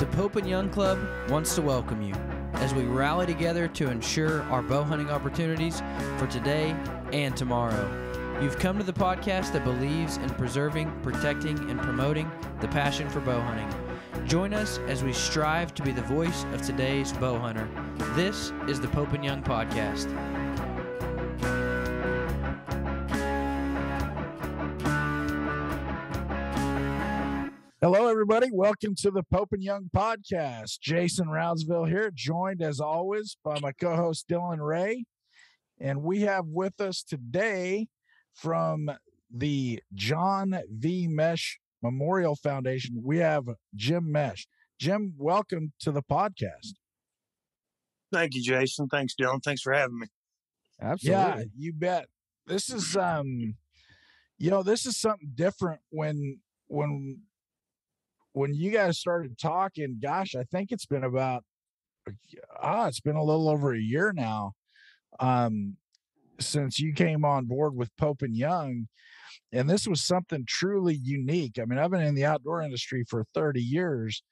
The Pope and Young Club wants to welcome you as we rally together to ensure our bow hunting opportunities for today and tomorrow. You've come to the podcast that believes in preserving, protecting, and promoting the passion for bow hunting. Join us as we strive to be the voice of today's bow hunter. This is the Pope and Young Podcast. Hello, everybody. Welcome to the Pope and Young Podcast. Jason Roudsville here, joined as always by my co-host Dylan Ray. And we have with us today from the John V. Mesh Memorial Foundation, we have Jim Mesh. Jim, welcome to the podcast. Thank you, Jason. Thanks, Dylan. Thanks for having me. Absolutely. Yeah, you bet. This is, this is something different when you guys started talking. Gosh, I think it's been it's been a little over a year now since you came on board with Pope and Young. And this was something truly unique. I mean, I've been in the outdoor industry for 30 years,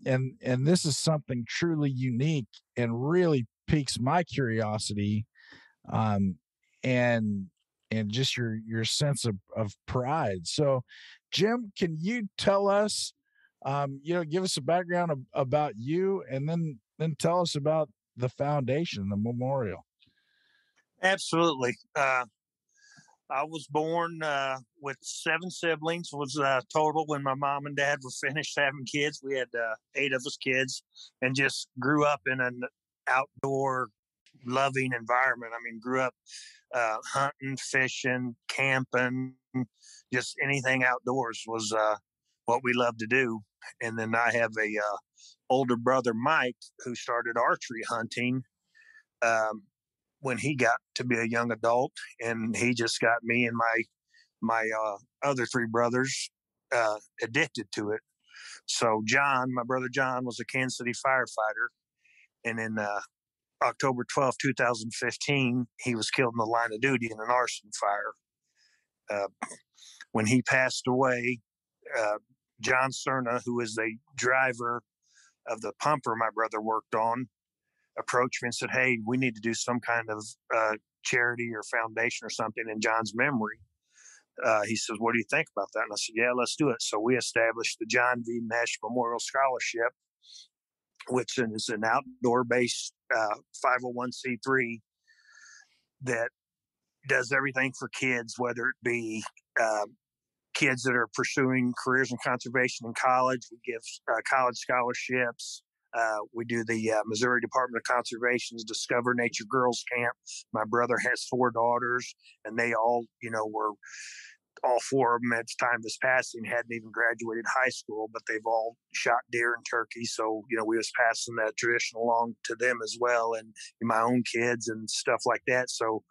and this is something truly unique and really piques my curiosity, and just your sense of pride. So, Jim, can you tell us, give us a background about you, and then tell us about the foundation, the memorial? Absolutely. I was born with 7 siblings, was total when my mom and dad were finished having kids. We had 8 of us kids, and just grew up in an outdoor loving environment. I mean, grew up hunting, fishing, camping, just anything outdoors was what we loved to do. And then I have a older brother, Mike, who started archery hunting when he got to be a young adult, and he just got me and my other 3 brothers addicted to it. So John, my brother John, was a Kansas City firefighter, and in October 12, 2015, he was killed in the line of duty in an arson fire. When he passed away, John Cerna, who is the driver of the pumper my brother worked on, approached me and said, "Hey, we need to do some kind of charity or foundation or something in John's memory." He says, "What do you think about that?" And I said, "Yeah, let's do it." So we established the John V. Mesh Memorial Scholarship, which is an outdoor-based 501c3 that does everything for kids, whether it be kids that are pursuing careers in conservation in college. We give college scholarships. We do the Missouri Department of Conservation's Discover Nature Girls Camp. My brother has 4 daughters, and they all, were all 4 of them at the time of his passing hadn't even graduated high school, but they've all shot deer and turkey. So, we was passing that tradition along to them as well, and my own kids and stuff like that. So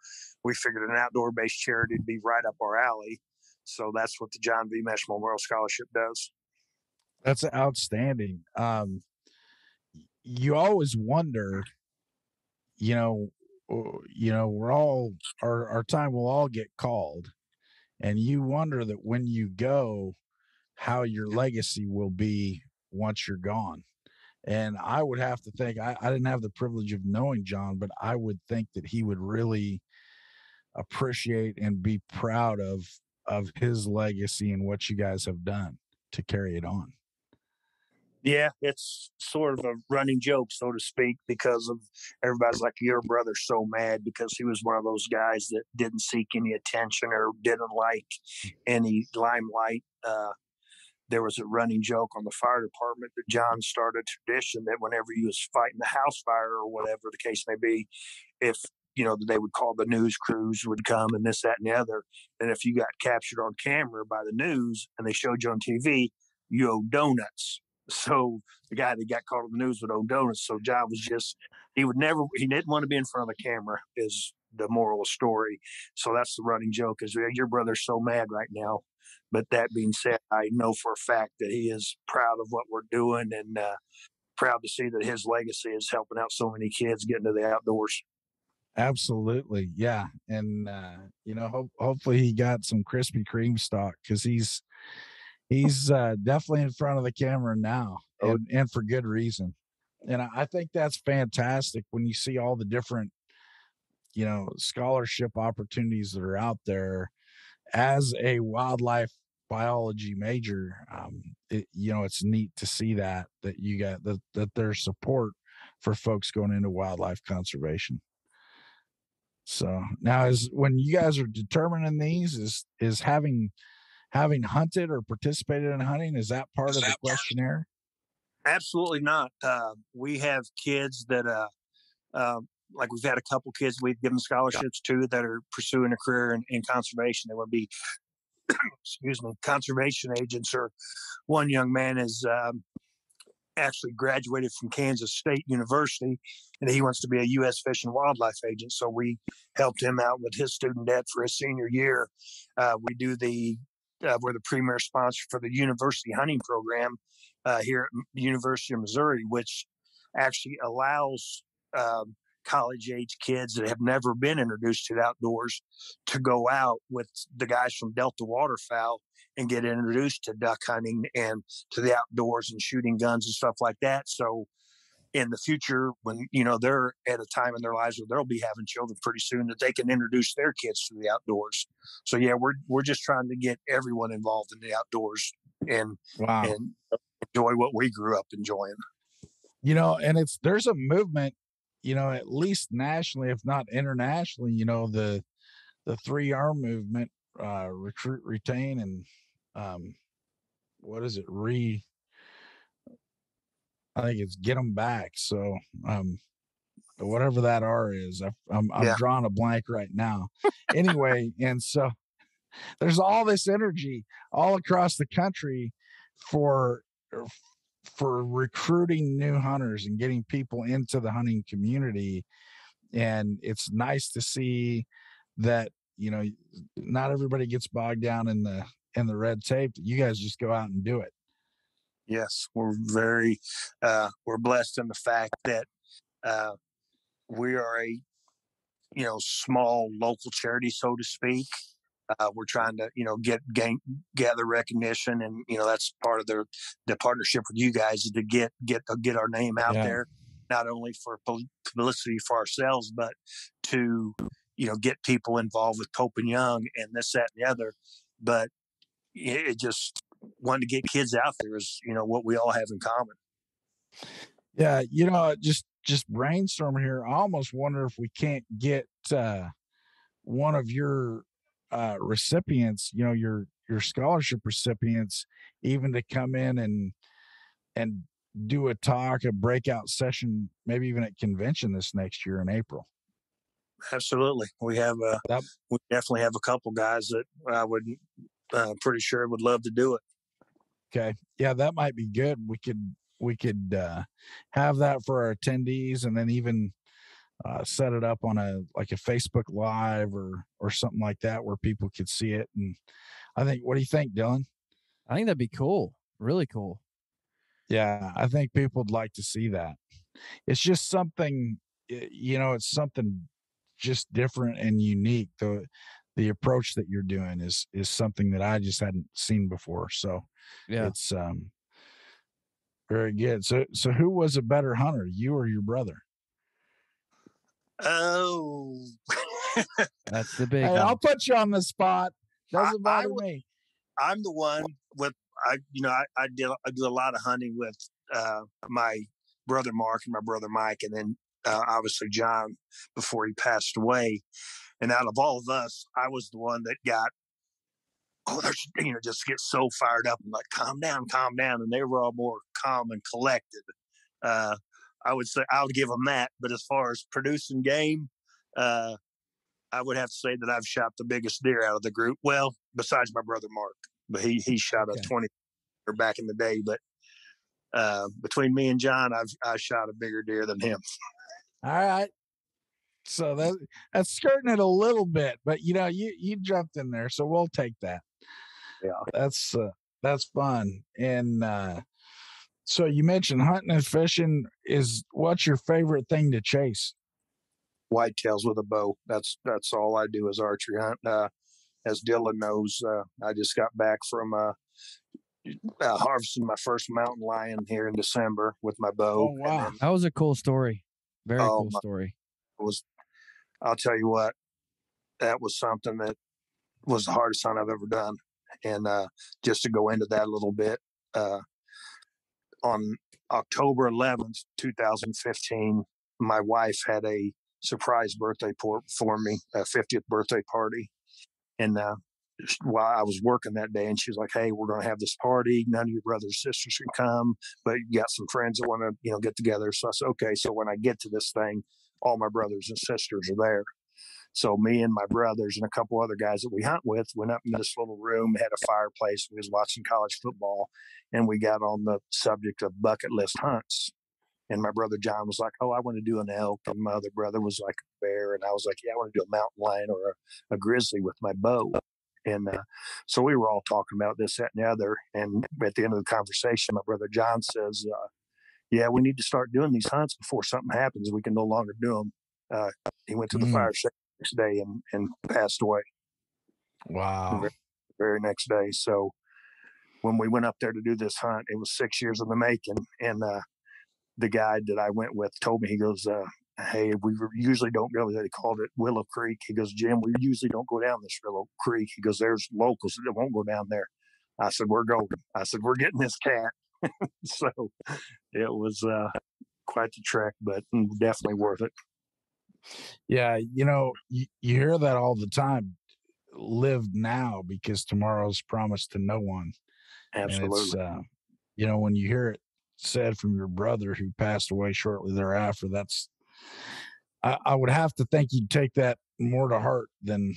we figured an outdoor-based charity would be right up our alley. So that's what the John V. Mesh Memorial Scholarship does. That's outstanding. You always wonder, we're all, our time will all get called, and you wonder that when you go, how your legacy will be once you're gone. And I would have to think, I didn't have the privilege of knowing John, but I would think that he would really appreciate and be proud of his legacy and what you guys have done to carry it on. Yeah, it's sort of a running joke, so to speak, because of everybody's like, "Your brother's so mad," because he was one of those guys that didn't seek any attention or didn't like any limelight. There was a running joke on the fire department that John started a tradition that whenever he was fighting the house fire or whatever the case may be, if they would call the news crews would come and this, that, and the other. And if you got captured on camera by the news and they showed you on TV, you owe donuts. So the guy that got caught on the news would owe donuts. So John was he didn't want to be in front of the camera is the moral of the story. So that's the running joke is your brother's so mad right now. But that being said, I know for a fact that he is proud of what we're doing and proud to see that his legacy is helping out so many kids get into the outdoors. Absolutely. Yeah. And, hopefully he got some Krispy Kreme stock because he's He's definitely in front of the camera now, and for good reason. And I think that's fantastic when you see all the different, scholarship opportunities that are out there as a wildlife biology major. It's neat to see that you got that there's support for folks going into wildlife conservation. So now, is when you guys are determining these, is having hunted or participated in hunting, is that part of the questionnaire? Absolutely not. We have kids that, like we've had a couple kids we've given scholarships to that are pursuing a career in conservation. They want to be, excuse me, conservation agents. Or one young man is actually graduated from Kansas State University, and he wants to be a U.S. Fish and Wildlife agent. So we helped him out with his student debt for his senior year. We do we're the premier sponsor for the university hunting program here at the University of Missouri, which actually allows college age kids that have never been introduced to the outdoors to go out with the guys from Delta Waterfowl and get introduced to duck hunting and to the outdoors and shooting guns and stuff like that. So in the future, when they're at a time in their lives where they'll be having children pretty soon, that they can introduce their kids to the outdoors. So yeah, we're just trying to get everyone involved in the outdoors and Wow. and enjoy what we grew up enjoying. And there's a movement, at least nationally, if not internationally, the 3R movement, recruit, retain, and what is it? I think it's get them back. So, whatever that R is, I'm drawing a blank right now. Anyway, and so there's all this energy all across the country for recruiting new hunters and getting people into the hunting community. And it's nice to see that, not everybody gets bogged down in the red tape. You guys just go out and do it. Yes, we're we're blessed in the fact that we are a small local charity, so to speak. We're trying to gather recognition, and that's part of the partnership with you guys is to get our name out there, not only for publicity for ourselves, but to get people involved with Pope and Young and this, that, and the other. But it just wanting to get kids out there is what we all have in common. Yeah, just brainstorming here. I almost wonder if we can't get one of your recipients, your scholarship recipients, even to come in and do a talk, a breakout session, maybe even at convention this next year in April. Absolutely, we definitely have a couple guys that I would pretty sure would love to do it. Okay, yeah, that might be good. We could have that for our attendees, and then even set it up on a Facebook Live or something like that where people could see it. And I think, what do you think, Dylan? I think that'd be cool. Really cool. Yeah, I think people would like to see that. It's just something, it's something just different and unique. The approach that you're doing is something that I just hadn't seen before. So yeah, it's very good. So who was a better hunter, you or your brother? Oh, that's the big. Hey, I'll put you on the spot. Doesn't bother me. I'm the one with I do a lot of hunting with my brother Mark and my brother Mike, and then obviously John before he passed away. And out of all of us, I was the one that got just get so fired up and like calm down, and they were all more calm and collected. I would say I'll give them that, but as far as producing game, I would have to say that I've shot the biggest deer out of the group. Well, besides my brother Mark, but he shot a 20 back in the day. But between me and John, I shot a bigger deer than him. All right. So that's skirting it a little bit, but you jumped in there, so we'll take that. Yeah, that's fun. And so you mentioned hunting and fishing. What's your favorite thing to chase? Whitetails with a bow. That's all I do is archery hunt. As Dylan knows, I just got back from harvested my first mountain lion here in December with my bow. Oh, wow. And then, That was a cool story. Very cool story. I'll tell you what, that was something that was the hardest hunt I've ever done. And just to go into that a little bit, on October 11th, 2015, my wife had a surprise birthday for me, a 50th birthday party. And while I was working that day, and she was like, "Hey, we're going to have this party. None of your brothers and sisters can come, but you got some friends that want to, get together." So I said, "Okay." So when I get to this thing, all my brothers and sisters are there. So me and my brothers and a couple other guys that we hunt with went up in this little room, had a fireplace. We was watching college football, and we got on the subject of bucket list hunts. And my brother John was like, "Oh, I want to do an elk." And my other brother was like a bear. And I was like, "Yeah, I want to do a mountain lion or a grizzly with my bow." And so we were all talking about this, that, and the other. And at the end of the conversation, my brother John says, "Yeah, we need to start doing these hunts before something happens. We can no longer do them." He went to the fire station next day and passed away. Wow. The very next day. So when we went up there to do this hunt, it was 6 years in the making. And the guide that I went with told me, he goes, "Hey, we usually don't go there." They called it Willow Creek. He goes, "Jim, we usually don't go down this Willow Creek." He goes, "There's locals that won't go down there." I said, "We're going." I said, "We're getting this cat." So it was quite the trek, but definitely worth it. Yeah. You hear that all the time. Live now because tomorrow's promised to no one. Absolutely. And it's, when you hear it said from your brother who passed away shortly thereafter, I would have to think you'd take that more to heart than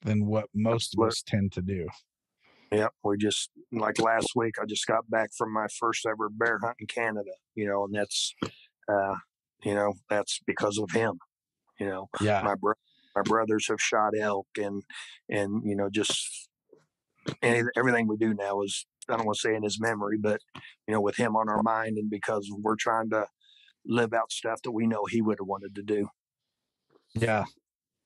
what most of us tend to do. Yeah, we just, like last week, I just got back from my first ever bear hunt in Canada, and that's, that's because of him. Yeah. My brothers have shot elk and just everything we do now is, I don't want to say in his memory, but, with him on our mind, and because we're trying to live out stuff that we know he would have wanted to do. Yeah.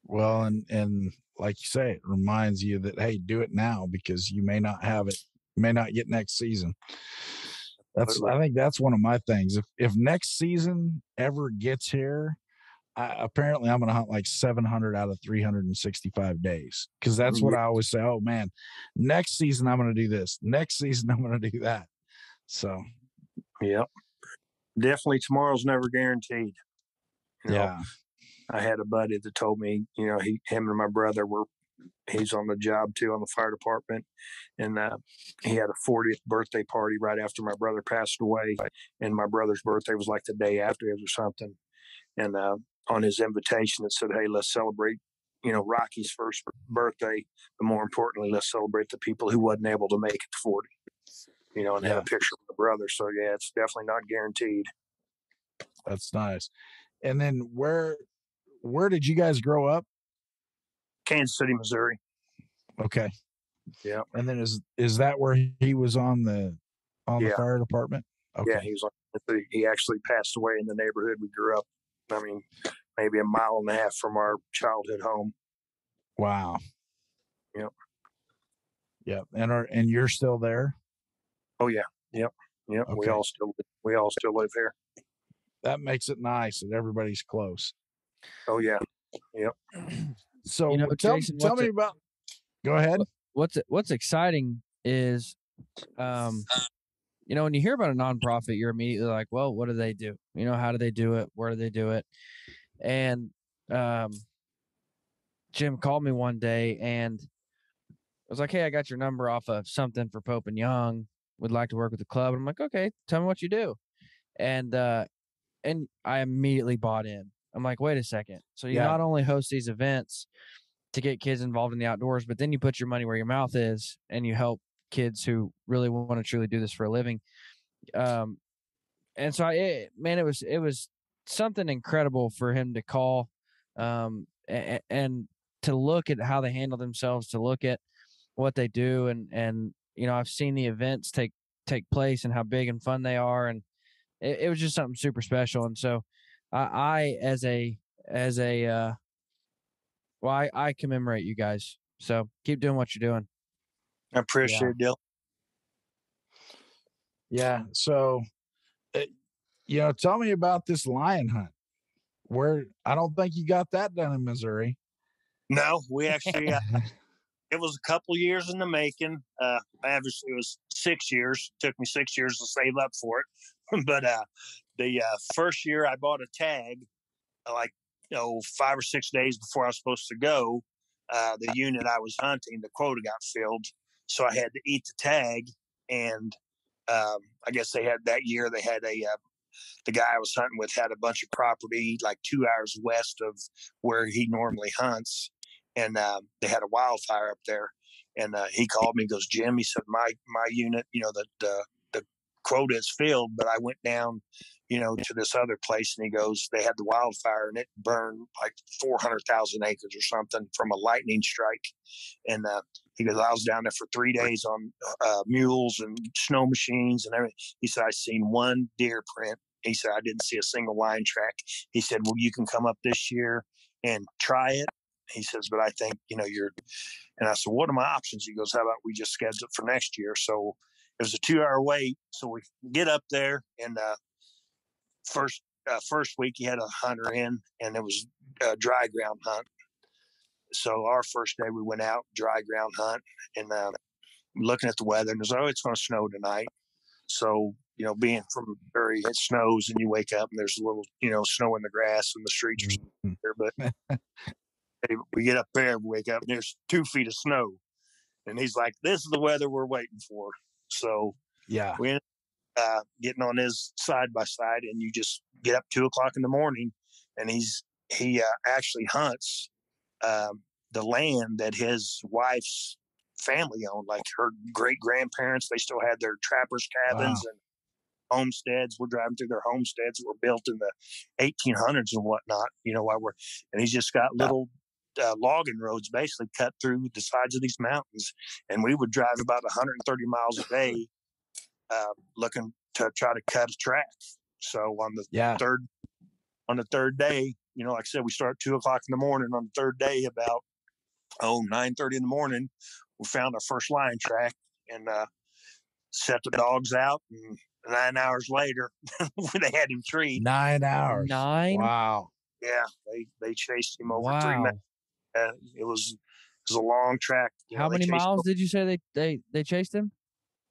Well, and like you say, it reminds you that, hey, do it now because you may not have it, may not get next season. I think that's one of my things. If next season ever gets here, apparently I'm going to hunt like 700 out of 365 days. Cause that's what I always say. Oh man, next season I'm going to do this. Next season I'm going to do that. So, yeah, definitely tomorrow's never guaranteed. Yeah. I had a buddy that told me, him and my brother he's on the job too on the fire department. And he had a 40th birthday party right after my brother passed away. And my brother's birthday was like the day after it or something. And on his invitation, it said, "Hey, let's celebrate, Rocky's first birthday. But more importantly, let's celebrate the people who wasn't able to make it to 40, and have a picture of the brother." So yeah, it's definitely not guaranteed. That's nice. And then where did you guys grow up? Kansas City, Missouri. Okay. Yeah. And then is that where he was on the fire department? Okay. Yeah, he actually passed away in the neighborhood we grew up. I mean, maybe a mile and a half from our childhood home. Wow. Yep. Yep. And you're still there? Oh yeah. Yep. Yep. Okay. We all still live here. That makes it nice that everybody's close. Oh yeah. Yep. So Jason, tell me about. Go ahead. What's exciting is, when you hear about a nonprofit, you're immediately like, well, what do they do? How do they do it? Where do they do it? And Jim called me one day and I was like, "Hey, I got your number off of something for Pope and Young. Would like to work with the club." And I'm like, "Okay, tell me what you do." And I immediately bought in. I'm like, "Wait a second. So you not only host these events to get kids involved in the outdoors, but then you put your money where your mouth is and you help kids who really want to truly do this for a living." And so it was something incredible for him to call, and to look at how they handle themselves, to look at what they do. And I've seen the events take place and how big and fun they are. And it was just something super special. And so I commemorate you guys. So keep doing what you're doing. I appreciate it, Dylan. Yeah. So, tell me about this lion hunt. Where I don't think you got that done in Missouri. No, we actually, it was a couple years in the making. Average, it was 6 years. Took me 6 years to save up for it. But the first year I bought a tag, like 5 or 6 days before I was supposed to go. The unit I was hunting, the quota got filled, so I had to eat the tag. And I guess they had that year. They had the guy I was hunting with had a bunch of property like 2 hours west of where he normally hunts, and they had a wildfire up there. And he called me, goes, Jim, he said, my unit, the quota is filled, but I went down, to this other place, and he goes, they had the wildfire and it burned like 400,000 acres or something from a lightning strike. And he goes, I was down there for 3 days on mules and snow machines and everything. He said, I seen one deer print. He said, I didn't see a single lion track. He said, well, you can come up this year and try it. He says, but I think, you're, and I said, what are my options? He goes, how about we just schedule it for next year? So it was a 2 hour wait. So we get up there, and first week he had a hunter in, and it was a dry ground hunt. So our first day we went out, dry ground hunt, and looking at the weather, and it was, it's going to snow tonight. So, being from Missouri, it snows and you wake up and there's a little, snow in the grass and the streets are there. But we get up there, we wake up and there's 2 feet of snow. And he's like, this is the weather we're waiting for. So Yeah. we ended up getting on his side by side, and you just get up 2 o'clock in the morning, and he actually hunts the land that his wife's family owned, like her great grandparents. They still had their trappers cabins and homesteads. We're driving through their homesteads that were built in the 1800s and whatnot, and he's just got little logging roads basically cut through the sides of these mountains. And we would drive about 130 miles a day looking to try to cut a track. So on the third day, like I said, we start at 2 o'clock in the morning. On the third day, about 9:30 in the morning, we found our first lion track and set the dogs out. And 9 hours later, they had him treed. 9 hours. 9? Wow. Yeah, they chased him over 3 Wow. minutes. It was a long track. How many miles did you say they chased him?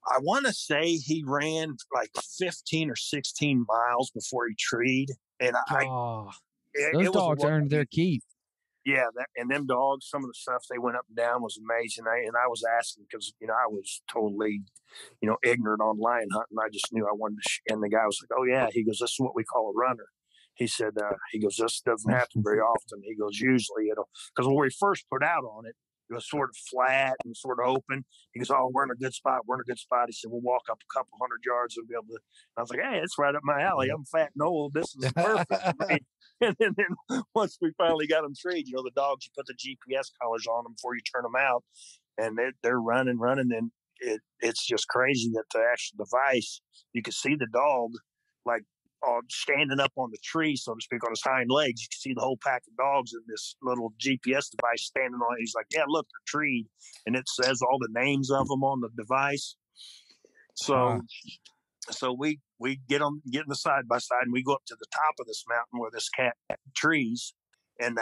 I want to say he ran like 15 or 16 miles before he treed. And those dogs earned their keep. Yeah, and them dogs, some of the stuff they went up and down was amazing. I was asking because, I was totally, ignorant on lion hunting. I just knew I wanted to. And the guy was like, oh, yeah. He goes, this is what we call a runner. He said, this doesn't happen very often. He goes, usually because when we first put out on it, it was sort of flat and sort of open. He goes, oh, we're in a good spot. We're in a good spot. He said, we'll walk up a couple hundred yards and be able to. And I was like, hey, it's right up my alley. I'm fat and old. This is perfect for me. And then once we finally got them treed, the dogs, you put the GPS collars on them before you turn them out, and they're running. And it's just crazy that the actual device, you can see the dog like standing up on the tree, so to speak, on his hind legs. You can see the whole pack of dogs in this little GPS device standing on it. He's like, yeah, look, they're treed. And it says all the names of them on the device. So we get in the side by side, and we go up to the top of this mountain where this cat trees. And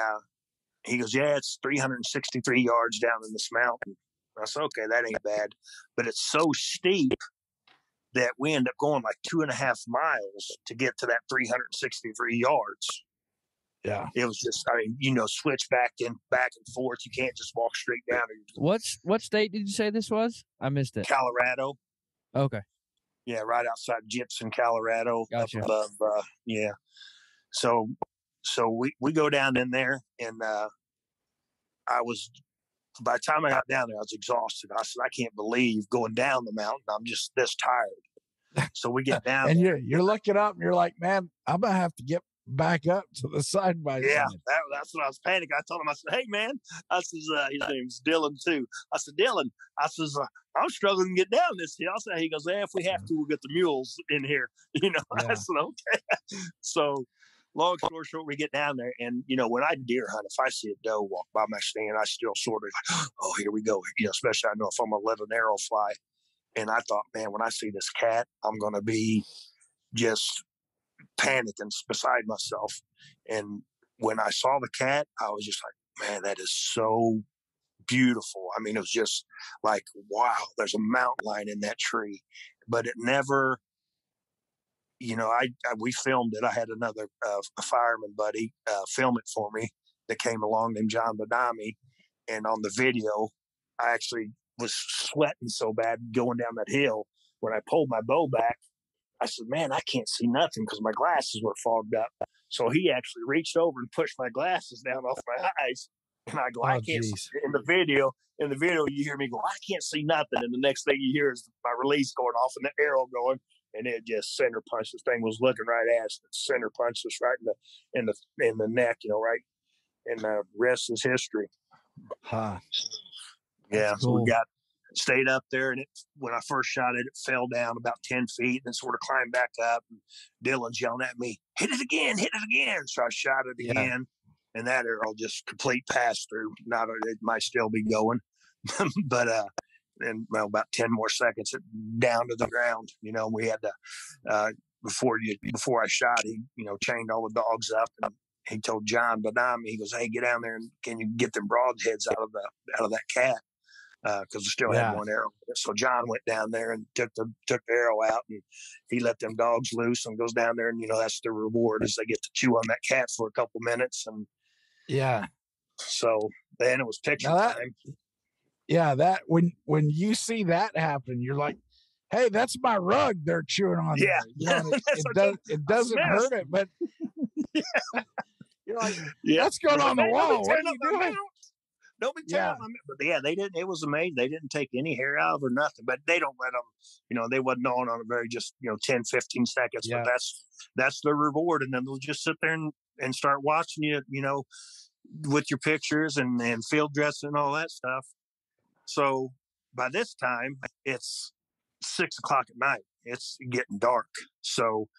he goes, yeah, it's 363 yards down in this mountain. I said, okay, that ain't bad. But it's so steep that we end up going like 2.5 miles to get to that 363 yards. Yeah. It was just, switch back and forth. You can't just walk straight down. What state did you say this was? I missed it. Colorado. Okay. Yeah, right outside Gypsum, Colorado. Gotcha. Up above, yeah. So we go down in there, and by the time I got down there, I was exhausted. I said, I can't believe going down the mountain. I'm just this tired. So we get down and there. you're looking up and you're like, man, I'm going to have to get back up to the side by side. Yeah, that's what I was panicking. I told him, I said, hey, man, I says, his name's Dylan, too. I said, Dylan, I says, I'm struggling to get down this hill. I said, he goes, if we have to, we'll get the mules in here. Yeah. I said, okay. So long story short, we get down there, and, when I deer hunt, if I see a doe walk by my stand, I still sort of like, oh, here we go. Especially I know if I'm going to let an arrow fly. And I thought, man, when I see this cat, I'm going to be just panicking beside myself. And when I saw the cat, I was just like, man, that is so beautiful. I mean, it was just like, wow, there's a mountain lion in that tree. But it never, we filmed it. I had another a fireman buddy film it for me that came along named John Badami. And on the video, I actually was sweating so bad going down that hill. When I pulled my bow back, I said, man, I can't see nothing because my glasses were fogged up. So he actually reached over and pushed my glasses down off my eyes. And I go, I can't see. In the video, you hear me go, I can't see nothing. And the next thing you hear is my release going off and the arrow going. And it just center punched. This thing was looking right at us. It center punched us right in the neck, right. And the rest is history. Huh. Yeah. Cool. So we stayed up there, and when I first shot it, it fell down about 10 feet and sort of climbed back up. And Dylan's yelling at me, hit it again. So I shot it again, and that arrow just complete pass through. Not it might still be going, but about 10 more seconds, it down to the ground. We had to before I shot, he chained all the dogs up, and he told John Badami, he goes, hey, get down there and can you get them broadheads out of that cat? Because we still had one arrow. So John went down there and took the arrow out, and he let them dogs loose and goes down there, and that's the reward is they get to chew on that cat for a couple minutes. And so then it was picture time. Yeah, that when you see that happen, you're like, hey, that's my rug they're chewing on. Yeah, it doesn't hurt it, but you're like, that's going on the wall. What are you doing? Don't be telling them. But they didn't. It was amazing. They didn't take any hair out or nothing. But they don't let them. They wasn't on a very just 10, 15 seconds. Yeah. But that's the reward. And then they'll just sit there and start watching you. With your pictures and field dressing and all that stuff. So by this time it's 6 o'clock at night. It's getting dark. So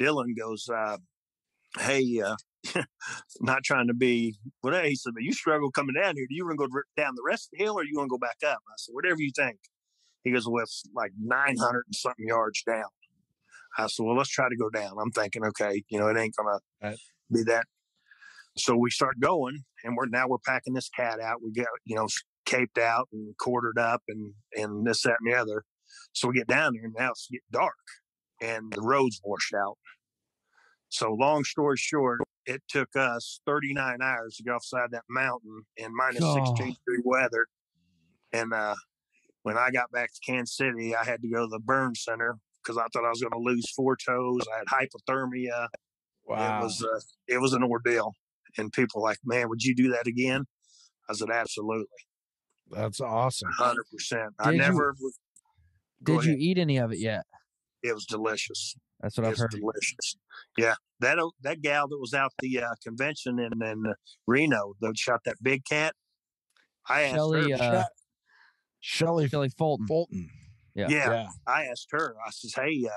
Dylan goes, hey. Not trying to be whatever. He said, but you struggle coming down here. Do you want to go down the rest of the hill or you want to go back up? I said, whatever you think. He goes, well, it's like 900 and something yards down. I said, well, let's try to go down. I'm thinking, okay, it ain't going to be that. So we start going, and we're packing this cat out. We get, caped out and quartered up and this, that, and the other. So we get down there, and now it's getting dark, and the road's washed out. So long story short, it took us 39 hours to go outside that mountain in minus 16-degree weather. And when I got back to Kansas City, I had to go to the burn center because I thought I was going to lose 4 toes. I had hypothermia. Wow. It was an ordeal. And people were like, man, would you do that again? I said, absolutely. That's awesome. 100%. Did you eat any of it yet? It was delicious. That's what I've heard. Delicious. Yeah. That gal that was out the convention in Reno that shot that big cat, I asked her. Shelley Fulton. Yeah. I asked her. I says, hey,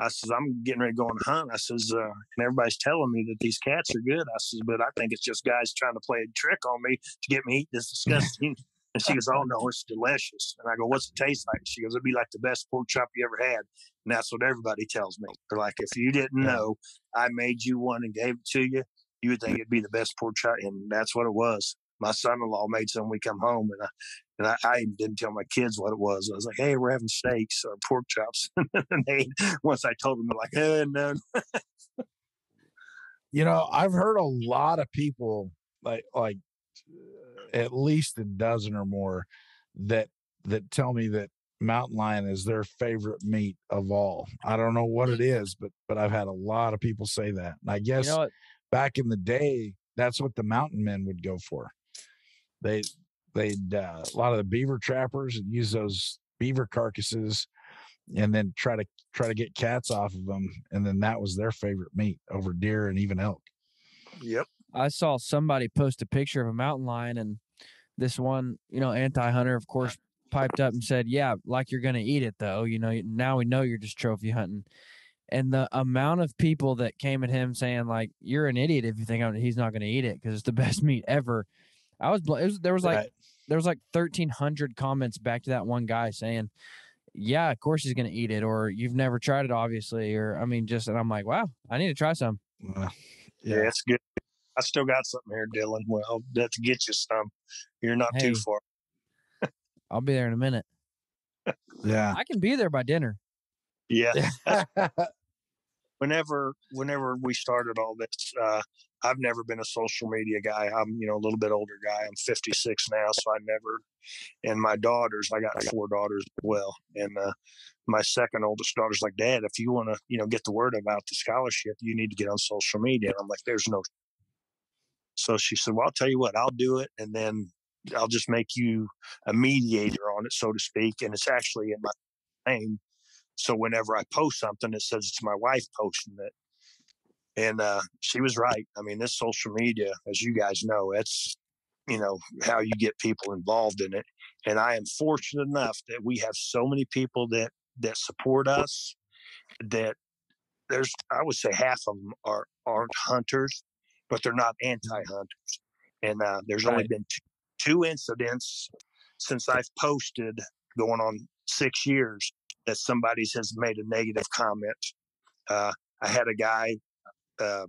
I'm getting ready to go on a hunt. I says, and everybody's telling me that these cats are good. I says, but I think it's just guys trying to play a trick on me to get me to eat this disgusting. And she goes, oh, no, it's delicious. And I go, what's it taste like? She goes, it'd be like the best pork chop you ever had. And that's what everybody tells me. They're like, if you didn't know I made you one and gave it to you, you would think it'd be the best pork chop. And that's what it was. My son-in-law made some when we come home. And I didn't tell my kids what it was. I was like, hey, we're having steaks or pork chops. And once I told them, they're like, hey, no. I've heard a lot of people like at least a dozen or more that tell me that mountain lion is their favorite meat of all. I don't know what it is, but I've had a lot of people say that. And I guess back in the day, that's what the mountain men would go for. They'd a lot of the beaver trappers would use those beaver carcasses and then try to get cats off of them, and then that was their favorite meat over deer and even elk. Yep. I saw somebody post a picture of a mountain lion, and this one, anti-hunter, of course, piped up and said, yeah, like you're going to eat it, though. Now we know you're just trophy hunting. And the amount of people that came at him saying, like, you're an idiot if you think he's not going to eat it because it's the best meat ever. There was like 1,300 comments back to that one guy saying yeah, of course he's gonna eat it, or you've never tried it, obviously, or I mean, just and I'm like, wow, I need to try some. Uh, Yeah, yeah. it's good. I still got something here, Dylan. Well, let's get you some. You're not too Hey, far. I'll be there in a minute. Yeah. I can be there by dinner. Yeah, that's whenever we started all this. I've never been a social media guy. I'm a little bit older guy. I'm 56 now, so I never. And my daughters, I got 4 daughters as well, and my second oldest daughter's like, Dad, if you want to get the word about the scholarship, you need to get on social media. And I'm like, there's no. So she said, well, I'll tell you what, I'll do it, and then I'll just make you a mediator on it, so to speak. And it's actually in my name. So whenever I post something, it says it's my wife posting it. And she was right. I mean, this social media, as you guys know, it's, how you get people involved in it. And I am fortunate enough that we have so many people that support us, that I would say half of them aren't hunters, but they're not anti-hunters. And there's only Right. been two incidents since I've posted, going on 6 years, that somebody has made a negative comment. I had a guy, I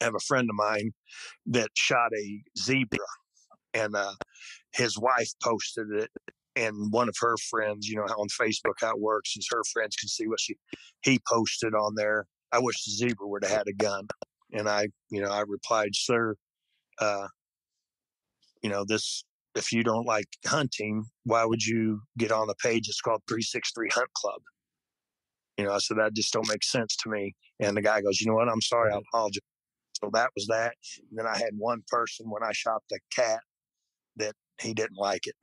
have a friend of mine that shot a zebra, and his wife posted it. And one of her friends, how on Facebook how it works is her friends can see what he posted on there. I wish the zebra would have had a gun. And I replied, sir, this, if you don't like hunting, why would you get on a page that's called 363 Hunt Club? I said, that just don't make sense to me. And the guy goes, you know what? I'm sorry. I apologize. So that was that. And then I had one person when I shot the cat that he didn't like it.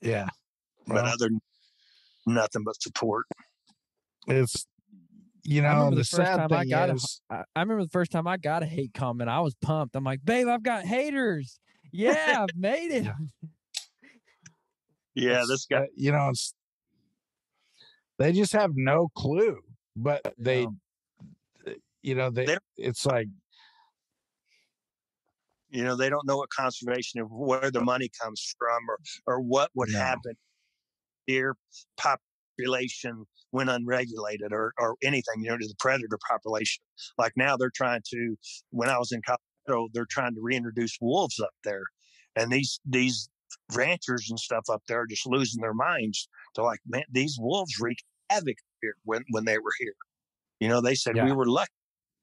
Yeah. But Well, other than nothing but support. it's, I remember the the first sad time I thing got is, I remember the first time I got a hate comment. I was pumped. I'm like, babe, I've got haters. Yeah, I've made it. Yeah, this guy. they just have no clue, but they it's like, they don't know what conservation and where the money comes from, or what would happen deer population when unregulated, or anything, to the predator population. Like now they're trying to, when I was in Colorado, they're trying to reintroduce wolves up there. And these ranchers and stuff up there are just losing their minds. They're like, man, these wolves wreak havoc here when they were here. They said we were lucky,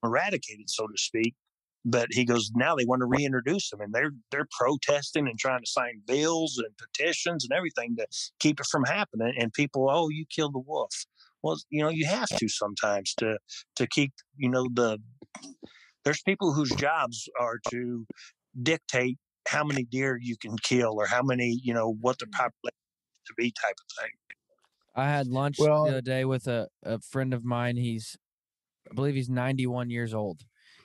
eradicated, so to speak. But he goes, now they want to reintroduce them, and they're protesting and trying to sign bills and petitions and everything to keep it from happening. And people, oh, you killed the wolf. Well, you have to sometimes to keep, there's people whose jobs are to dictate how many deer you can kill, or how many, what the population to be, type of thing. I had lunch the other day with a friend of mine. I believe he's 91 years old.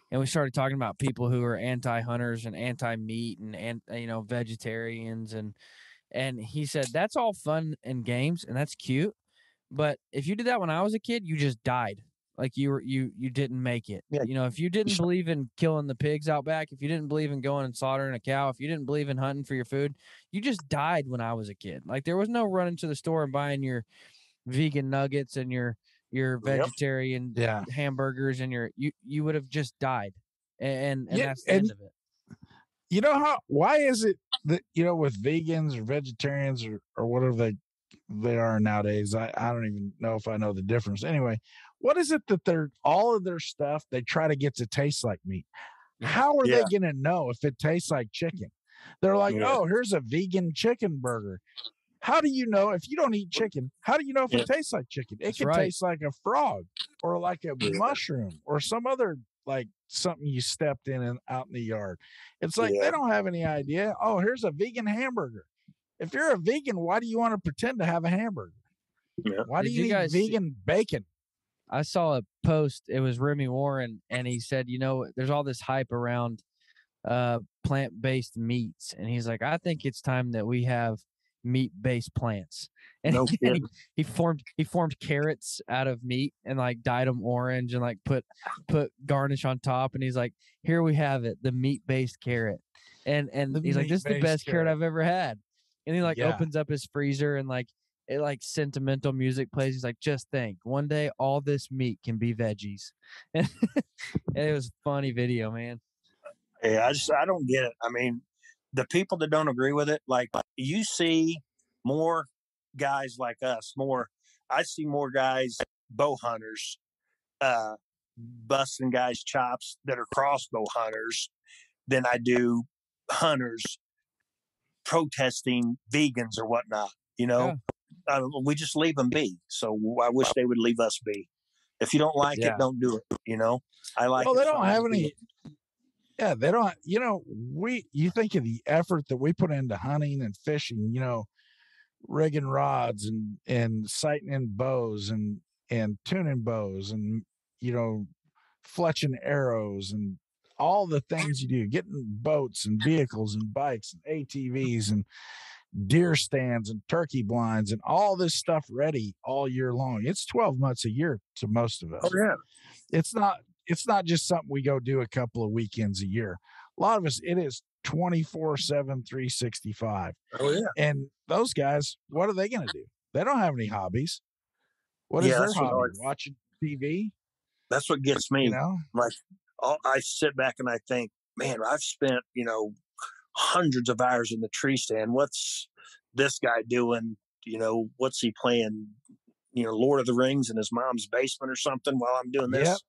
And we started talking about people who are anti-hunters and anti-meat and vegetarians, and he said that's all fun and games and that's cute, but if you did that when I was a kid, you just died. Like you didn't make it. Yeah. If you didn't believe in killing the pigs out back, if you didn't believe in going and slaughtering a cow, if you didn't believe in hunting for your food, you just died when I was a kid. Like there was no running to the store and buying your vegan nuggets and your vegetarian hamburgers and you would have just died, and that's the end of it. Why is it that with vegans or vegetarians or whatever they are nowadays, I don't even know if I know the difference. Anyway, what is it that they're all of their stuff they try to get to taste like meat? How are they gonna know if it tastes like chicken? They're like, oh, here's a vegan chicken burger. How do you know if you don't eat chicken? How do you know if it tastes like chicken? It could taste like a frog or like a mushroom or some other, like something you stepped in and out in the yard. It's like they don't have any idea. Oh, here's a vegan hamburger. If you're a vegan, why do you want to pretend to have a hamburger? Yeah. Why do you eat vegan bacon? I saw a post. It was Remy Warren, and he said, there's all this hype around plant-based meats, and he's like, I think it's time that we have meat-based plants. And, he formed carrots out of meat and like dyed them orange and like put garnish on top, and he's like, here we have it, the meat-based carrot. And he's like, this is the best carrot I've ever had. And he like opens up his freezer and like it like sentimental music plays. He's like, just think, one day all this meat can be veggies. And it was a funny video, man. Yeah, I don't get it. I mean, the people that don't agree with it, like you see more guys like us, I see more guys, bow hunters, busting guys' chops that are crossbow hunters than I do hunters protesting vegans or whatnot. Yeah. We just leave them be. So I wish they would leave us be. If you don't like it, don't do it. I like Well, it. they don't fine, have do any. it. Yeah, they don't. You think of the effort that we put into hunting and fishing. Rigging rods and sighting in bows and tuning bows and fletching arrows and all the things you do, getting boats and vehicles and bikes and ATVs and deer stands and turkey blinds and all this stuff ready all year long. It's 12 months a year to most of us. Oh yeah. It's not just something we go do a couple of weekends a year. A lot of us, it is 24/7, 365. Oh yeah. And those guys, what are they going to do? They don't have any hobbies. What is their hobby? Watching TV? That's what gets me. Like, I sit back and I think, man, I've spent, hundreds of hours in the tree stand. What's this guy doing? What's he playing? Lord of the Rings in his mom's basement or something while I'm doing this.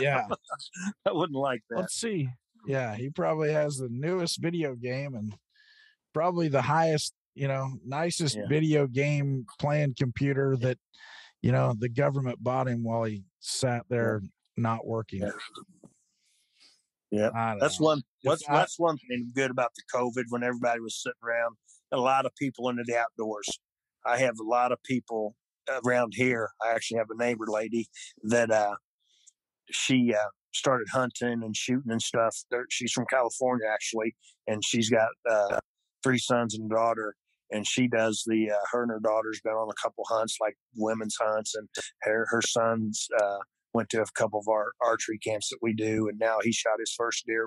Yeah. I wouldn't like that. Let's see. Yeah, he probably has the newest video game and probably the highest, nicest video game playing computer that, the government bought him while he sat there not working. Yeah. That's one thing good about the COVID when everybody was sitting around. A lot of people into the outdoors. I have a lot of people around here. I actually have a neighbor lady that she started hunting and shooting and stuff. She's from California actually, and she's got 3 sons and a daughter. And she does her and her daughter's been on a couple hunts, like women's hunts, and her sons went to a couple of our archery camps that we do, and now he shot his first deer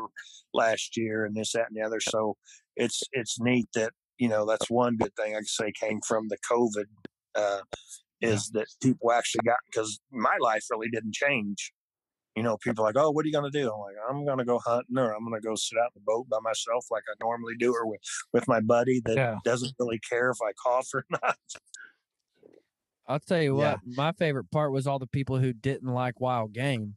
last year, and this, that, and the other. So it's neat that that's one good thing I can say came from the COVID is that people actually got, because my life really didn't change. People are like, oh, what are you going to do? I'm like, I'm going to go hunting, or I'm going to go sit out in the boat by myself like I normally do, or with my buddy that doesn't really care if I cough or not. I'll tell you what, my favorite part was all the people who didn't like wild game.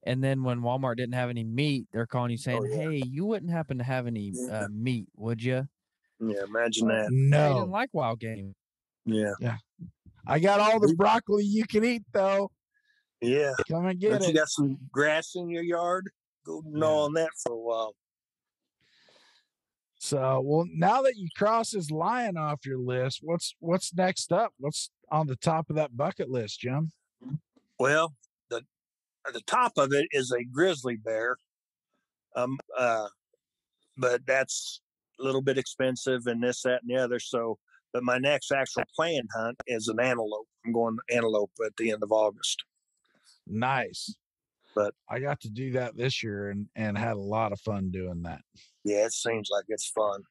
And then when Walmart didn't have any meat, they're calling you saying, hey, you wouldn't happen to have any meat, would you? Yeah, imagine that. No. They didn't like wild game. Yeah. I got all the broccoli you can eat, though. Yeah. Come and get it. You got some grass in your yard? Go gnaw on that for a while. So, well, now that you cross this lion off your list, what's next up? What's on the top of that bucket list, Jim? Well, the top of it is a grizzly bear. But that's a little bit expensive and this, that, and the other. So, but my next actual planned hunt is an antelope. I'm going antelope at the end of August. Nice. But I got to do that this year and had a lot of fun doing that. Yeah, it seems like it's fun.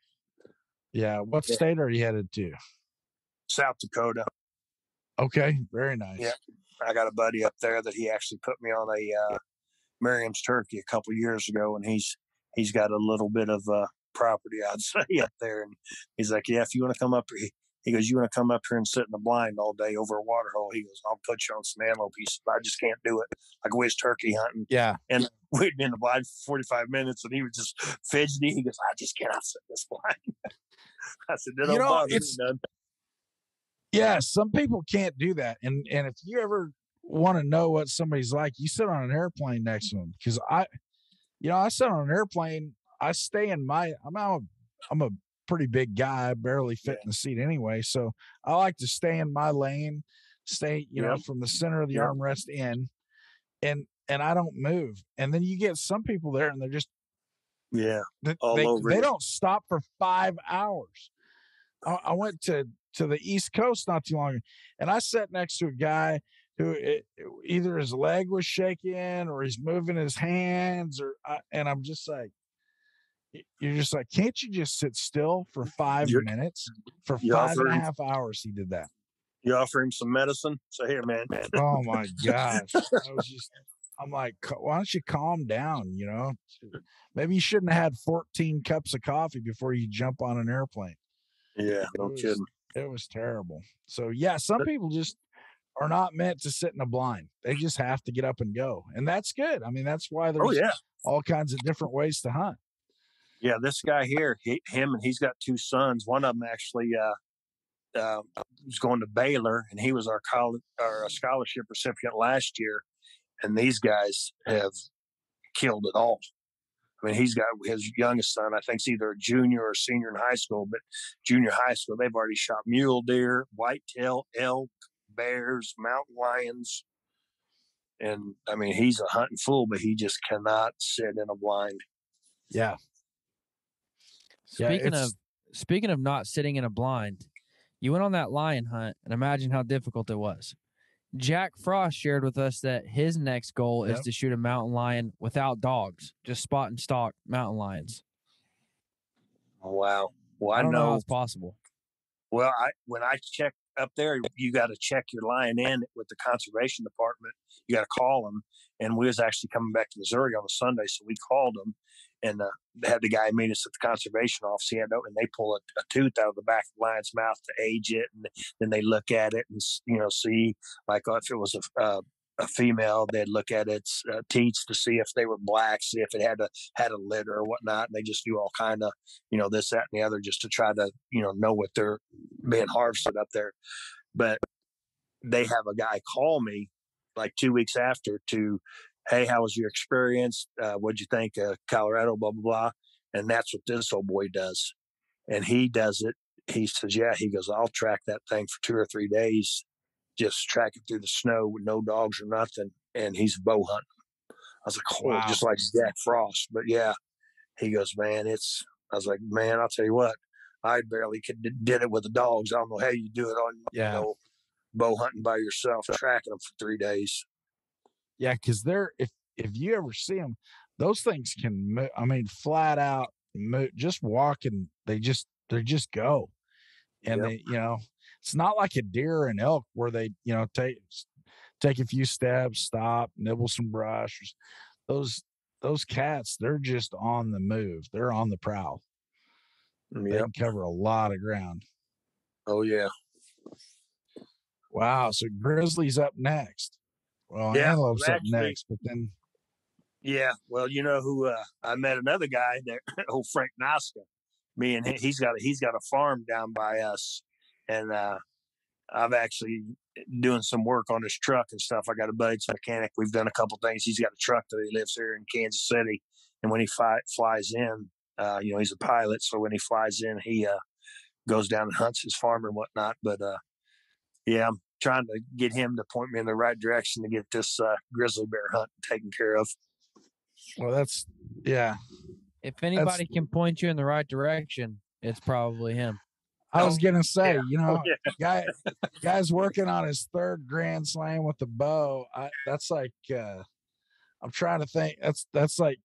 Yeah. What state are you headed to? South Dakota. Okay. Very nice. Yeah. I got a buddy up there that he actually put me on a Merriam's turkey a couple years ago, and he's got a little bit of property, I'd say, up there. And he's like, yeah, if you want to come up here, he goes, you want to come up here and sit in the blind all day over a water hole? He goes, I'll put you on some antelope. He said, I just can't do it. Like we was turkey hunting. Yeah. And we'd been in the blind for 45 minutes, and he was just fidgety. He goes, I just cannot sit in this blind. I said, it don't bother me none. Yeah, some people can't do that. And if you ever want to know what somebody's like, you sit on an airplane next to them. Because I sit on an airplane. I stay in I'm a pretty big guy, barely fit in the seat anyway. So I like to stay in my lane, from the center of the armrest in, and I don't move. And then you get some people there, and they're just they don't stop for 5 hours. I went to the East Coast not too long ago, and I sat next to a guy who either his leg was shaking or he's moving his hands, and I'm just like, You're just like, can't you just sit still for 5 minutes? For You five offer and a him, half hours, he did that. you offer him some medicine. So here, man. Oh my gosh. I'm like, why don't you calm down? Maybe you shouldn't have had 14 cups of coffee before you jump on an airplane. Yeah, It no was, kidding. it was terrible. So yeah, some people just are not meant to sit in a blind. They just have to get up and go. And that's good. I mean, that's why Oh there's yeah. all kinds of different ways to hunt. Yeah, this guy here, he's got two sons. One of them actually was going to Baylor, and he was our scholarship recipient last year. And these guys have killed it all. I mean, he's got his youngest son, I think, is either a junior or a senior in high school, but junior high school, they've already shot mule deer, whitetail, elk, bears, mountain lions. And I mean, he's a hunting fool, but he just cannot sit in a blind. Yeah. Speaking of not sitting in a blind, you went on that lion hunt, and imagine how difficult it was. Jack Frost shared with us that his next goal is to shoot a mountain lion without dogs, just spot and stalk mountain lions. Wow. Well, I don't know how it's possible. Well, when I check up there, you got to check your lion in with the conservation department. You got to call them. And we was actually coming back to Missouri on a Sunday, so we called them and had the guy meet us at the conservation office. And they pull a tooth out of the back of the lion's mouth to age it, and then they look at it and see like if it was a female, they'd look at its teats to see if they were black, see if it had a litter or whatnot. And they just do all kind of this, that, and the other just to try to know what they're being harvested up there. But they have a guy call me like 2 weeks after to, hey, how was your experience? What'd you think of Colorado? Blah blah blah. And that's what this old boy does. And he does it. He says, yeah. He goes, I'll track that thing for 2 or 3 days. Just track it through the snow with no dogs or nothing. And he's bow hunting. I was like, oh, wow. Just like Jack Frost. But yeah, he goes, man, I was like, man, I'll tell you what, I barely did it with the dogs. I don't know how you do it on, bow hunting by yourself, tracking them for 3 days. Yeah, because if you ever see them, those things can move. I mean, flat out move, just walking. They just go, and they it's not like a deer or an elk where they take a few steps, stop, nibble some brush. Those cats, they're just on the move. They're on the prowl. Yep. They can cover a lot of ground. Oh yeah. Wow. So grizzly's up next. Well, antelope's up next, but then. Yeah. Well, you know who I met another guy there, old Frank Nasca. Me and he's got a farm down by us, and I've actually doing some work on his truck and stuff. I got a buddy's mechanic. We've done a couple things. He's got a truck that he lives here in Kansas City, and when he flies in, he's a pilot. So when he flies in, he goes down and hunts his farm and whatnot. But yeah, I'm trying to get him to point me in the right direction to get this grizzly bear hunt taken care of. Well, if anybody can point you in the right direction, it's probably him. I was gonna say, guy's working on his 3rd Grand Slam with the bow. That's like, I'm trying to think. That's like,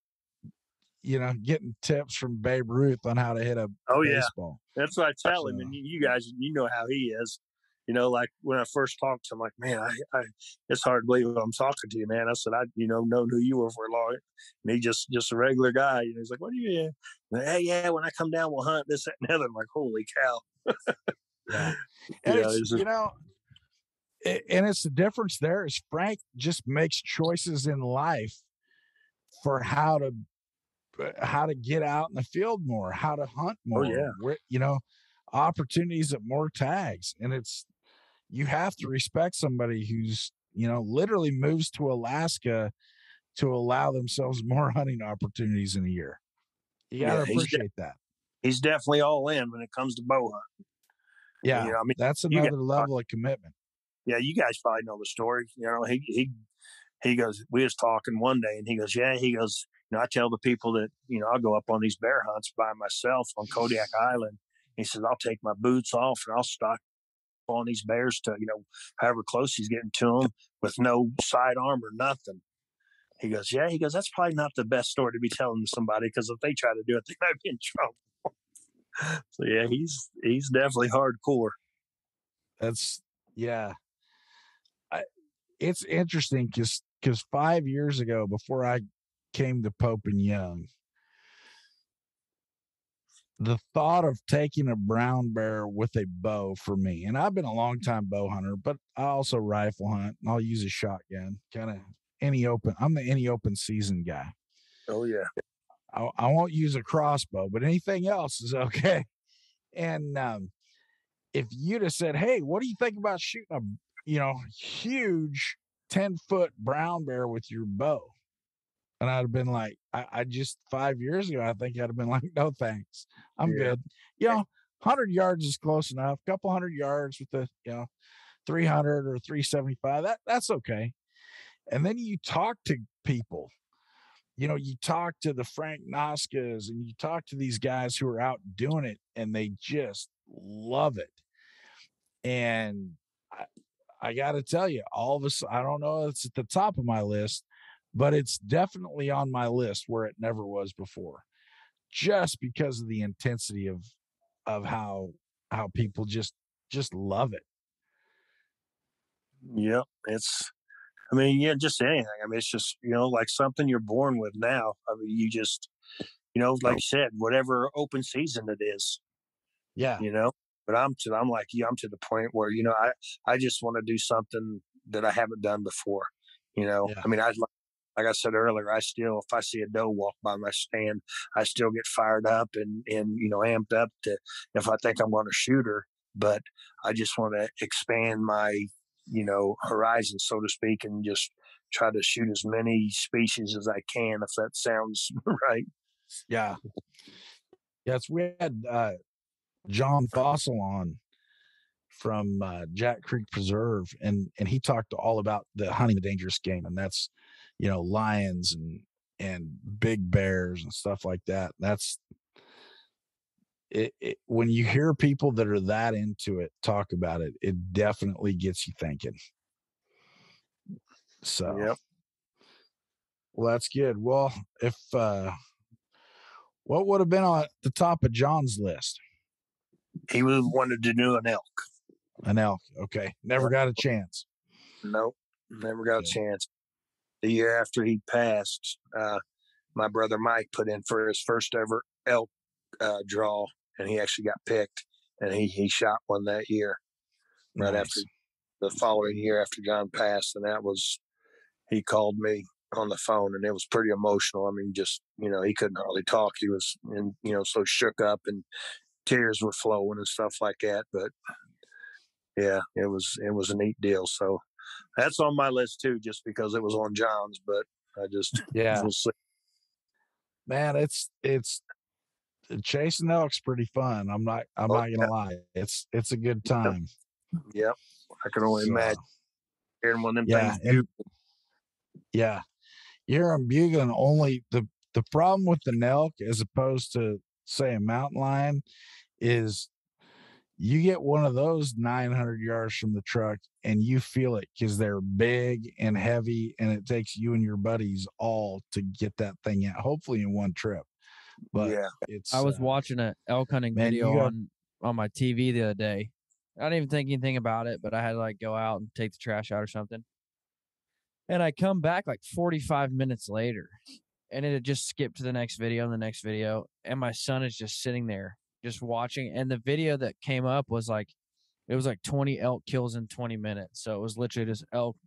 getting tips from Babe Ruth on how to hit a baseball. Yeah, that's what I tell him. And you guys, know how he is. Like when I first talked to him, like, man, I it's hard to believe I'm talking to you, man. I said, I known who you were for a long, and he just a regular guy. He's like, what do you? Hey, yeah, when I come down, we'll hunt this, that, and the other. I'm like, holy cow. Yeah. And it's the difference there is Frank just makes choices in life for how to get out in the field more, how to hunt more. Oh, yeah. Opportunities at more tags. And you have to respect somebody who's, literally moves to Alaska to allow themselves more hunting opportunities in a year. You got to appreciate that. He's definitely all in when it comes to bow hunting. Yeah. That's another level of commitment. Yeah. You guys probably know the story. He goes, we was talking one day and he goes, I tell the people that, I'll go up on these bear hunts by myself on Kodiak Island. He says, I'll take my boots off and I'll stalk on these bears to, however close he's getting to them with no sidearm or nothing. He goes, yeah. He goes, that's probably not the best story to be telling to somebody because if they try to do it, they might be in trouble. So yeah, he's definitely hardcore. That's yeah. It's interesting because 5 years ago, before I came to Pope and Young, the thought of taking a brown bear with a bow for me, and I've been a long time bow hunter, but I also rifle hunt and I'll use a shotgun, kind of any open. I'm the any open season guy. Oh yeah. I won't use a crossbow, but anything else is okay. And if you'd have said, "Hey, what do you think about shooting a huge 10-foot brown bear with your bow?" And I'd have been like, I just 5 years ago, I think I'd have been like, no, thanks. I'm good. 100 yards is close enough. A couple hundred yards with the, 300 or 375. That's okay. And then you talk to people, you talk to the Frank Noskas and you talk to these guys who are out doing it and they just love it. And I got to tell you, all of us, I don't know, it's at the top of my list, but it's definitely on my list where it never was before, just because of the intensity of how people just love it. Yeah, just anything. I mean, it's just, like something you're born with now. I mean, you just, like you said, whatever open season it is, Yeah. but I'm like you, I'm to the point where, I just want to do something that I haven't done before, Yeah. I mean, like I said earlier, if I see a doe walk by my stand, I still get fired up and amped up to if I think I'm going to shoot her, but I just want to expand my, horizon, so to speak, and just try to shoot as many species as I can, if that sounds right. Yeah. Yes. We had John Fossil on from Jack Creek Preserve, and he talked all about the hunting the dangerous game, and that's lions and big bears and stuff like that. That's it, when you hear people that are that into it talk about it, it definitely gets you thinking. So Yep. Well, that's good. Well, if what would have been on the top of John's list? He wanted to do an elk. An elk. Okay. Never got a chance. Nope. Never got a chance. The year after he passed, my brother Mike put in for his first ever elk draw, and he actually got picked, and he shot one that year, right after the following year after John passed, and he called me on the phone, and it was pretty emotional. I mean, just he couldn't hardly talk. He was, so shook up, and tears were flowing and stuff like that. But yeah, it was a neat deal. So that's on my list too, just because it was on John's. But I just we'll see. Man, it's chasing elk's pretty fun. I'm not gonna lie. It's a good time. Yep. I can only imagine hearing one of them things. You hear them bugling. Only the problem with the elk, as opposed to say a mountain lion, is you get one of those 900 yards from the truck and you feel it because they're big and heavy, and it takes you and your buddies all to get that thing out, hopefully in one trip. But I was watching an elk hunting video on my TV the other day. I didn't even think anything about it, but I had to go out and take the trash out or something. And I come back 45 minutes later, and it had just skipped to the next video and the next video. And my son is just sitting there just watching. And the video that came up was it was 20 elk kills in 20 minutes. So it was literally just elk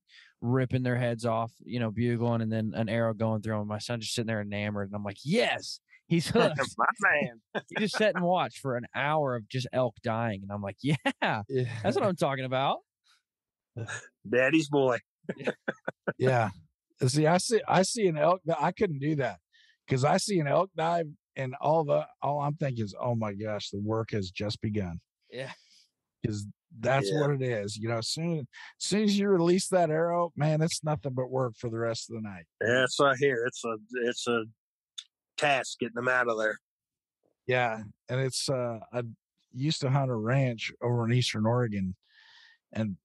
ripping their heads off, bugling, and then an arrow going through them. My son just sitting there enamored. And I'm like, yes, he's hooked. My man. He just sat and watched for an hour of just elk dying. And I'm like, yeah, that's what I'm talking about. Daddy's boy. Yeah. See, I see an elk. I couldn't do that because I see an elk dive, and all I'm thinking is, oh my gosh, the work has just begun. Yeah. Because that's what it is. As soon as you release that arrow, man, it's nothing but work for the rest of the night. Yeah, that's what I hear. It's a task getting them out of there. Yeah. And it's I used to hunt a ranch over in Eastern Oregon, and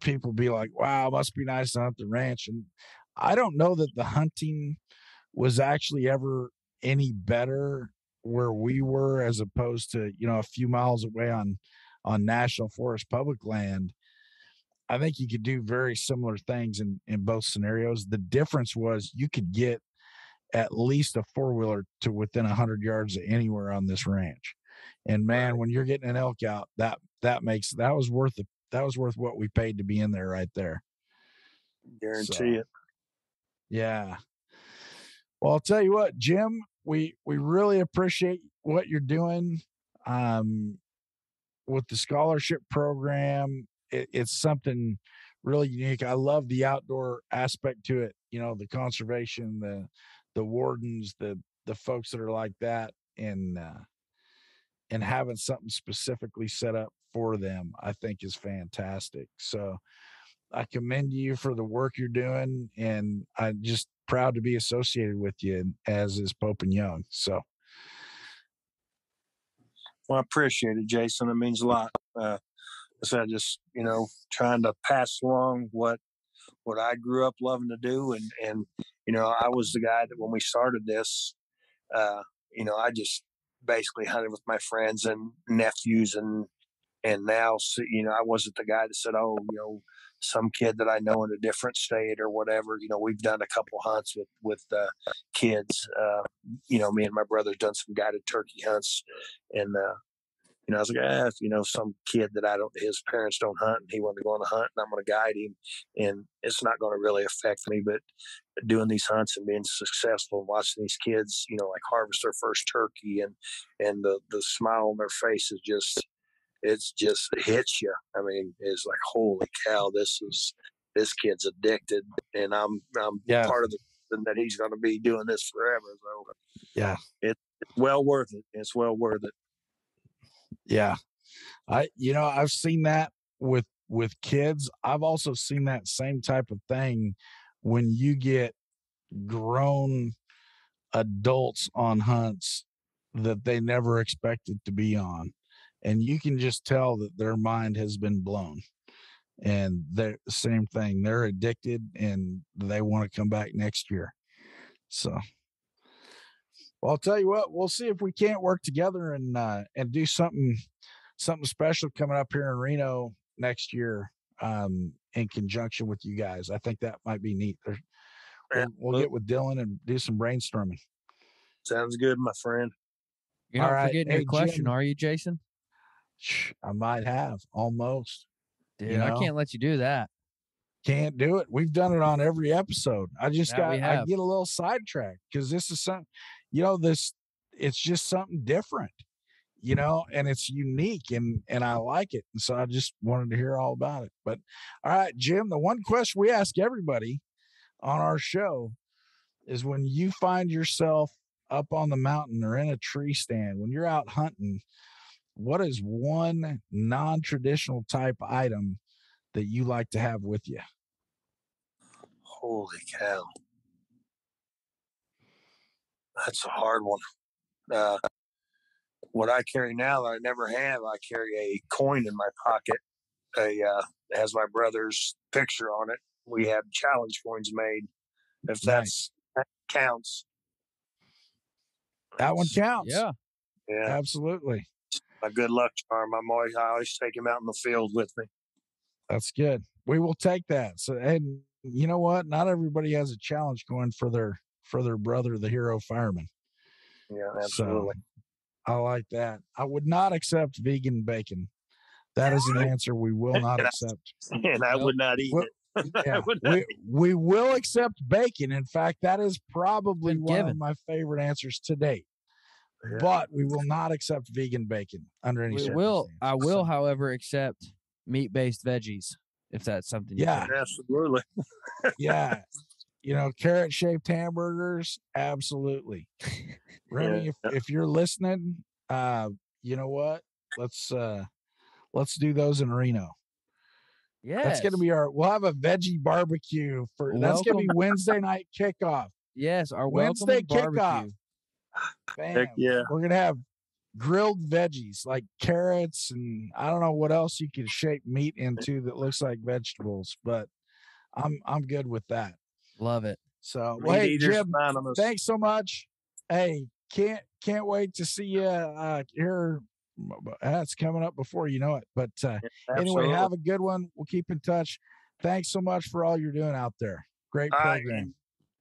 people be like, wow, it must be nice to hunt the ranch. And I don't know that the hunting was actually ever any better where we were as opposed to, a few miles away on national forest public land. I think you could do very similar things in both scenarios. The difference was you could get at least a four-wheeler to within 100 yards of anywhere on this ranch. And man, Right. when you're getting an elk out, that was worth it. That was worth what we paid to be in there right there. Guarantee So, it. yeah. Well, I'll tell you what, Jim, we really appreciate what you're doing with the scholarship program. It's something really unique. I love the outdoor aspect to it. The conservation, the wardens, the folks that are like that, and having something specifically set up for them, I think is fantastic. So I commend you for the work you're doing, and I'm just proud to be associated with you, as is Pope and Young. So, Well, I appreciate it, Jason. It means a lot. So I just, trying to pass along what I grew up loving to do, and I was the guy that when we started this, uh, I just basically hunted with my friends and nephews, and now, I wasn't the guy that said, oh, some kid that I know in a different state or whatever. We've done a couple hunts with kids. Me and my brother's done some guided turkey hunts, and I was like, some kid that his parents don't hunt, and he wanted to go on a hunt, and I'm going to guide him, and it's not going to really affect me. But doing these hunts and being successful, and watching these kids, like harvest their first turkey, and the smile on their face is just, it's just it hits you. I mean, it's like, holy cow, this kid's addicted, and I'm yeah, part of the that he's going to be doing this forever. So yeah, it's well worth it. It's well worth it. yeah. I've seen that with kids. I've also seen that same type of thing when you get grown adults on hunts that they never expected to be on, and you can just tell that their mind has been blown. And they're the same thing. They're addicted and they want to come back next year. So, well, I'll tell you what, we'll see if we can't work together and do something special coming up here in Reno next year, in conjunction with you guys. I think that might be neat. We'll get with Dylan and do some brainstorming. Sounds good, my friend. You're All not right. forgetting Hey, your question, Jim, are you, Jason? I might have almost. Dude, I can't let you do that. Can't do it. We've done it on every episode. I get a little sidetracked because this is something, it's just something different, and it's unique, and I like it. And so I just wanted to hear all about it. But all right, Jim, the one question we ask everybody on our show is, when you find yourself up on the mountain or in a tree stand, when you're out hunting, what is one non-traditional type item that you like to have with you? Holy cow. That's a hard one. What I carry now that I never have, I carry a coin in my pocket. It has my brother's picture on it. We have challenge coins made. If Nice. that counts. That one counts. Yeah. Yeah. Absolutely. A good luck charm. I always take him out in the field with me. That's good. We will take that. So, and you know what? Not everybody has a challenge going for their brother, the hero fireman. Yeah, absolutely. So, I like that. I would not accept vegan bacon. That is an answer we will not accept. I would not eat it. Yeah, we will accept bacon. In fact, that is probably one of my favorite answers to date. Yeah. But we will not accept vegan bacon under any circumstance. I will, however, accept meat-based veggies if that's something. Yeah, absolutely. Yeah, carrot-shaped hamburgers, absolutely. Remy, if you're listening, you know what? Let's do those in Reno. Yeah, that's gonna be we'll have a veggie barbecue that's gonna be Wednesday night kickoff. Yes, our Wednesday kickoff. Bam. Yeah, we're gonna have grilled veggies like carrots, and I don't know what else you could shape meat into that looks like vegetables, but I'm good with that. Love it. So, Meat hey, Eaters Jim, Anonymous. thanks so much. Hey, can't wait to see you here. That's coming up before you know it. But anyway, have a good one. We'll keep in touch. Thanks so much for all you're doing out there. Great All right, program. and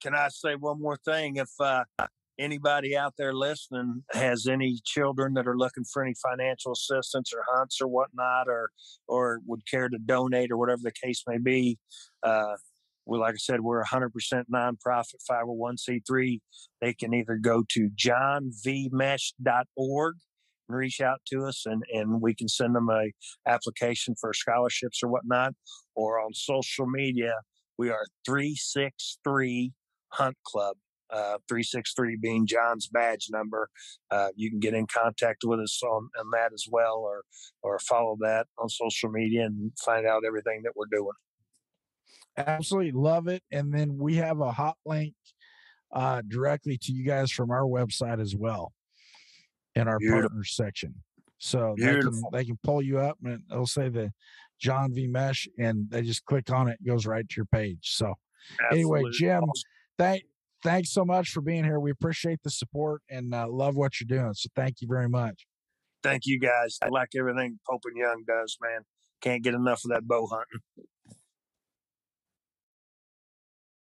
can I say one more thing? If anybody out there listening has any children that are looking for any financial assistance or hunts or whatnot, or would care to donate or whatever the case may be, well, like I said, we're a 100% nonprofit 501c3. They can either go to johnvmesh.org and reach out to us, and we can send them a application for scholarships or whatnot, or on social media, we are 363 Hunt Club. 363 being John's badge number. You can get in contact with us on that as well, or follow that on social media and find out everything that we're doing. Absolutely love it. And then we have a hot link directly to you guys from our website as well in our partners section. So they can pull you up and it'll say the John V Mesh, and they just click on it, goes right to your page. So anyway, Jim, thanks so much for being here. We appreciate the support and love what you're doing. So thank you very much. Thank you guys. I like everything Pope and Young does, man. Can't get enough of that bow hunting.